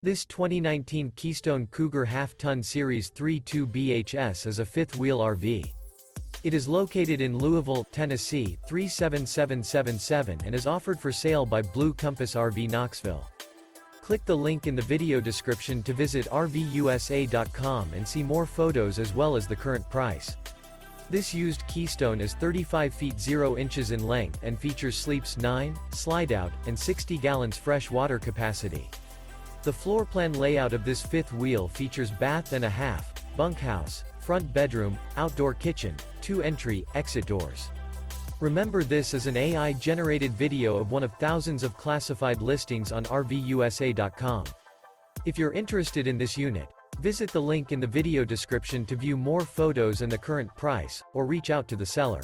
This 2019 Keystone Cougar Half-Ton Series 3.2 BHS is a fifth-wheel RV. It is located in Louisville, Tennessee, 37777 and is offered for sale by Blue Compass RV Knoxville. Click the link in the video description to visit RVUSA.com and see more photos as well as the current price. This used Keystone is 35 feet 0 inches in length and features sleeps 9, Slideout, and 60 gallons fresh water capacity. The floor plan layout of this fifth wheel features bath and a half, bunkhouse, front bedroom, outdoor kitchen, 2 entry/exit doors. Remember, this is an AI-generated video of one of thousands of classified listings on RVUSA.com. If you're interested in this unit, visit the link in the video description to view more photos and the current price, or reach out to the seller.